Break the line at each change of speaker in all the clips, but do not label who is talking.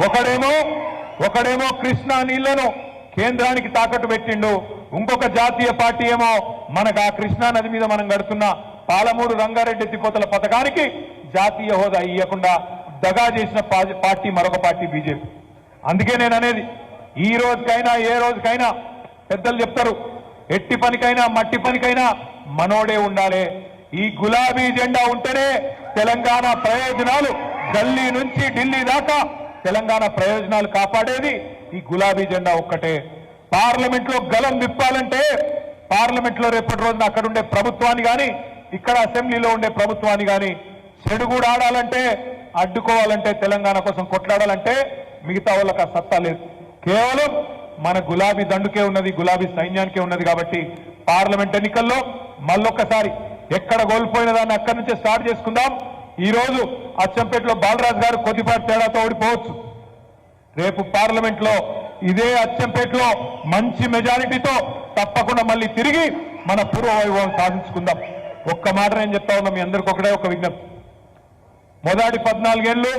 ఒకడేమో కృష్ణా నీళ్లను కేంద్రానికి తాకట్టు పెట్టిండు, ఇంకొక జాతీయ పార్టీ ఏమో మనకు ఆ కృష్ణా నది మీద మనం గడుతున్న పాలమూరు రంగారెడ్డి ఎత్తిపోతల పథకానికి జాతీయ హోదా ఇవ్వకుండా దగా చేసిన పార్టీ మరొక పార్టీ బీజేపీ. అందుకే నేను అనేది, ఈ రోజుకైనా ఏ రోజుకైనా పెద్దలు చెప్తారు, ఎట్టి పనికైనా మట్టి పనికైనా మనోడే ఉండాలి. ఈ గులాబీ జెండా ఉంటేనే తెలంగాణ ప్రయోజనాలు గల్లీ నుంచి ఢిల్లీ దాకా తెలంగాణ ప్రయోజనాలు కాపాడేది ఈ గులాబీ జెండా ఒక్కటే. పార్లమెంట్ లో గలం విప్పాలంటే, పార్లమెంట్ లో రేపటి రోజున అక్కడ ఉండే ప్రభుత్వాన్ని కానీ ఇక్కడ అసెంబ్లీలో ఉండే ప్రభుత్వాన్ని కానీ చెడుగుడు ఆడాలంటే, అడ్డుకోవాలంటే, తెలంగాణ కోసం కొట్లాడాలంటే మిగతా వాళ్ళకి ఆ సత్తా లేదు. కేవలం మన గులాబీ దండుకే ఉన్నది, గులాబీ సైన్యానికే ఉన్నది. కాబట్టి పార్లమెంట్ ఎన్నికల్లో మళ్ళొక్కసారి ఎక్కడ కోల్పోయిన దాన్ని అక్కడి నుంచే స్టార్ట్ చేసుకుందాం. ఈ రోజు అచ్చంపేటలో బాలరాజు గారు కొద్దిపాటి తేడాతో ఓడిపోవచ్చు. రేపు పార్లమెంట్ లో ఇదే అచ్చంపేటలో మంచి మెజారిటీతో తప్పకుండా మళ్ళీ తిరిగి మన పూర్వ వైభవం సాధించుకుందాం. ఒక్క మాట నేను చెప్తా ఉన్నా, మీ అందరికీ ఒకటే ఒక విజ్ఞప్తి. మొదటి 14 ఏళ్లు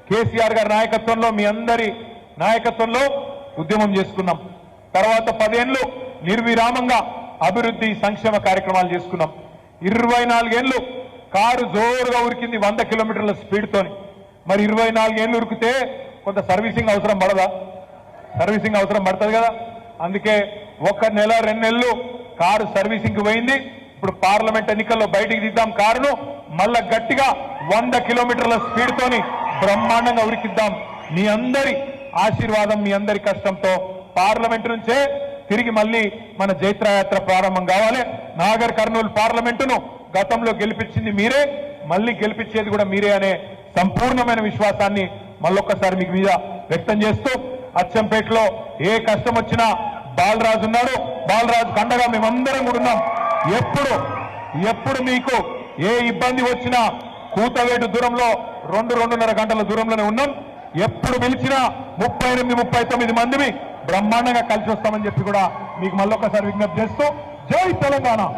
కేసీఆర్ గారి నాయకత్వంలో, మీ అందరి నాయకత్వంలో ఉద్యమం చేసుకున్నాం. తర్వాత 10 ఏళ్లు నిర్విరామంగా అభివృద్ధి సంక్షేమ కార్యక్రమాలు చేసుకున్నాం. 24 ఏళ్లు కారు జోరుగా ఉరికింది 100 కిలోమీటర్ల స్పీడ్తోని. మరి 24 ఏళ్లు ఉరికితే కొంత సర్వీసింగ్ అవసరం పడదా? సర్వీసింగ్ అవసరం పడుతుంది కదా. అందుకే 1 నెల 2 నెలలు కారు సర్వీసింగ్ పోయింది. ఇప్పుడు పార్లమెంట్ ఎన్నికల్లో బయటికి దిద్దాం కారును, మళ్ళా గట్టిగా 100 కిలోమీటర్ల స్పీడ్ తోని బ్రహ్మాండంగా ఉరికిద్దాం. మీ అందరి ఆశీర్వాదం, మీ అందరి కష్టంతో పార్లమెంట్ నుంచే తిరిగి మళ్ళీ మన జైత్రయాత్ర ప్రారంభం కావాలి. నాగర్ కర్నూలు పార్లమెంటును గతంలో గెలిపించింది మీరే, మళ్ళీ గెలిపించేది కూడా మీరే అనే సంపూర్ణమైన విశ్వాసాన్ని మళ్ళొక్కసారి మీకు మీద వ్యక్తం చేస్తూ, అచ్చంపేటలో ఏ కష్టం వచ్చినా బాలరాజు ఉన్నాడు, బాలరాజు కండగా మేమందరం కూడా ఉన్నాం. ఎప్పుడు మీకు ఏ ఇబ్బంది వచ్చినా కూతవేటు దూరంలో 2-2.5 గంటల దూరంలోనే ఉన్నాం. ఎప్పుడు పిలిచినా 38-39 మందిని బ్రహ్మాండంగా కలిసి వస్తామని చెప్పి కూడా మీకు మళ్ళొక్కసారి విజ్ఞప్తి చేస్తూ, జై తెలంగాణ.